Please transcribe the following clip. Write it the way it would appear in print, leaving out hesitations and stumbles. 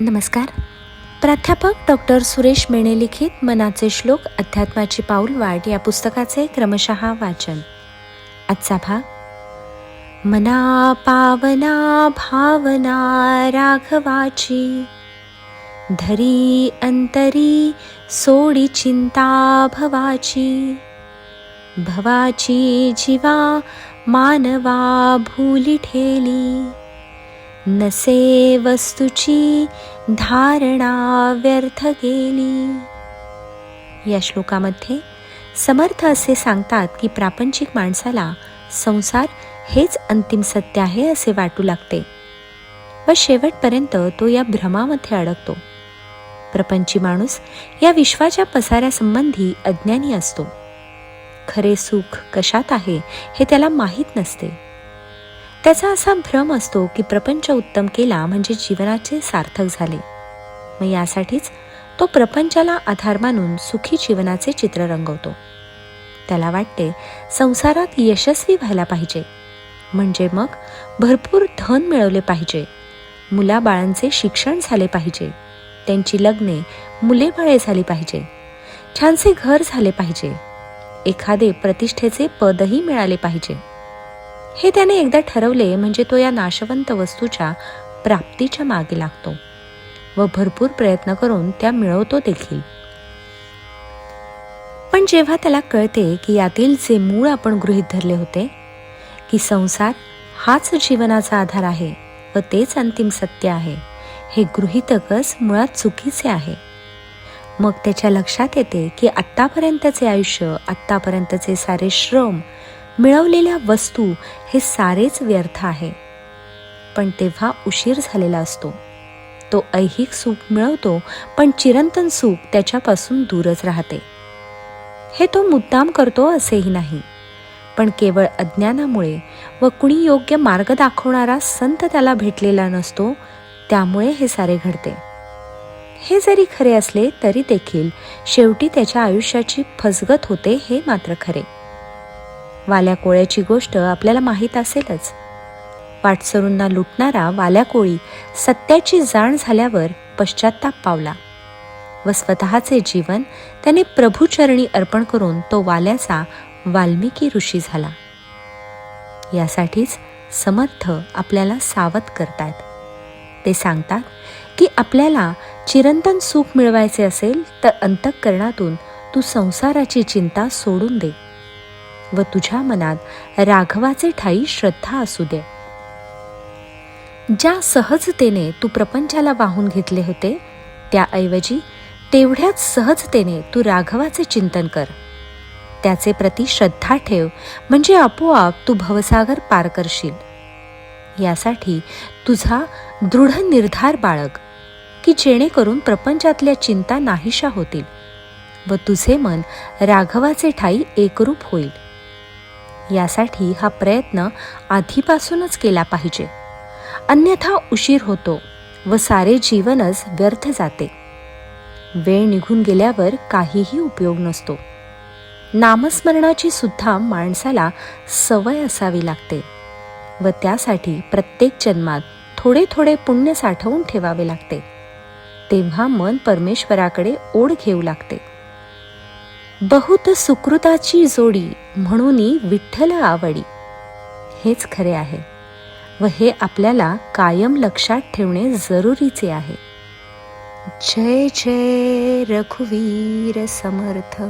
नमस्कार. प्राध्यापक डॉक्टर सुरेश मेणे लिखित मनाचे श्लोक अध्यात्माची पाऊलवाट या पुस्तकाचे क्रमशः वाचन. आजचा भाग. मना पावना भावना राघवाची, धरी अंतरी सोडी चिंता भवाची. भवाची जीवा मानवा भूली ठेली, नसे वस्तूची धारणा व्यर्थ गेली. या श्लोकामध्ये समर्थ असे सांगतात की प्रापंचिक माणसाला संसार हेच अंतिम सत्य आहे असे वाटू लागते व शेवटपर्यंत तो या भ्रमामध्ये अडकतो. प्रपंची माणूस या विश्वाच्या पसाऱ्यासंबंधी अज्ञानी असतो. खरे सुख कशात आहे हे त्याला माहीत नसते. त्याचा असा भ्रम असतो की प्रपंच उत्तम केला म्हणजे जीवनाचे सार्थक झाले. मग यासाठीच तो प्रपंचाला आधार मानून सुखी जीवनाचे चित्र रंगवतो. त्याला वाटते संसारात यशस्वी व्हायला पाहिजे, म्हणजे मग भरपूर धन मिळवले पाहिजे, मुलाबाळांचे शिक्षण झाले पाहिजे, त्यांची लग्ने मुलेबाळे झाली पाहिजे, छानसे घर झाले पाहिजे, एखादे प्रतिष्ठेचे पदही मिळाले पाहिजे. हे त्याने एकदा ठरवले म्हणजे तो या नाशवंत वस्तूच्या प्राप्तीच्या मागे लागतो व भरपूर प्रयत्न करून त्या मिळवतो देखील. पण जेव्हा त्याला कळते की यातील जे मूळ आपण गृहीत धरले होते की संसार हाच जीवनाचा आधार आहे व तेच अंतिम सत्य आहे, हे गृहीतकच मुळात चुकीचे आहे. मग त्याच्या लक्षात येते की आत्तापर्यंतचे आयुष्य, आत्तापर्यंतचे सारे श्रम, मिळवलेल्या वस्तू हे सारेच व्यर्थ आहे. पण तेव्हा उशीर झालेला असतो. तो ऐहिक सुख मिळवतो पण चिरंतन सुख त्याच्यापासून दूरच राहते. हे तो मुद्दाम करतो असेही नाही, पण केवळ अज्ञानामुळे व कुणी योग्य मार्ग दाखवणारा संत त्याला भेटलेला नसतो, त्यामुळे हे सारे घडते. हे जरी खरे असले तरी देखील शेवटी त्याच्या आयुष्याची फसगत होते हे मात्र खरे. वाल्या कोळ्याची गोष्ट आपल्याला माहीत असेलच. वाटसरूंना लुटणारा वाल्या कोळी सत्याची जाण झाल्यावर पश्चाताप पावला व स्वतःचे जीवन त्याने प्रभूचरणी अर्पण करून तो वाल्याचा वाल्मिकी ऋषी झाला. यासाठीच समर्थ आपल्याला सावध करतात. ते सांगतात की आपल्याला चिरंतन सुख मिळवायचे असेल तर अंतःकरणातून तू संसाराची चिंता सोडून दे व तुझ्या मनात राघवाचे ठायी श्रद्धा असू दे. ज्या सहजतेने तू प्रपंचाला वाहून घेतले होते त्याऐवजी तेवढ्याच सहजतेने तू राघवाचे चिंतन कर. त्याचे प्रती श्रद्धा ठेव, म्हणजे आपोआप तू भवसागर पार करशील. यासाठी तुझा दृढ निर्धार बाळग की जेणेकरून प्रपंचातल्या चिंता नाहीशा होतील व तुझे मन राघवाचे ठायी एकरूप होईल. यासाठी हा प्रयत्न आधीपासूनच केला पाहिजे, अन्यथा उशीर होतो व सारे जीवनच व्यर्थ जाते. वेळ निघून गेल्यावर काहीही उपयोग नसतो. नामस्मरणाची सुद्धा माणसाला सवय असावी लागते व त्यासाठी प्रत्येक जन्मात थोडे थोडे पुण्य साठवून ठेवावे लागते. तेव्हा मन परमेश्वराकडे ओढ घेऊ लागते. बहुत सुकृताची जोडी म्हणून विठ्ठल आवडी, हेच खरे आहे व हे आपल्याला कायम लक्षात ठेवणे जरुरीचे आहे. जय जय रघुवीर समर्थ.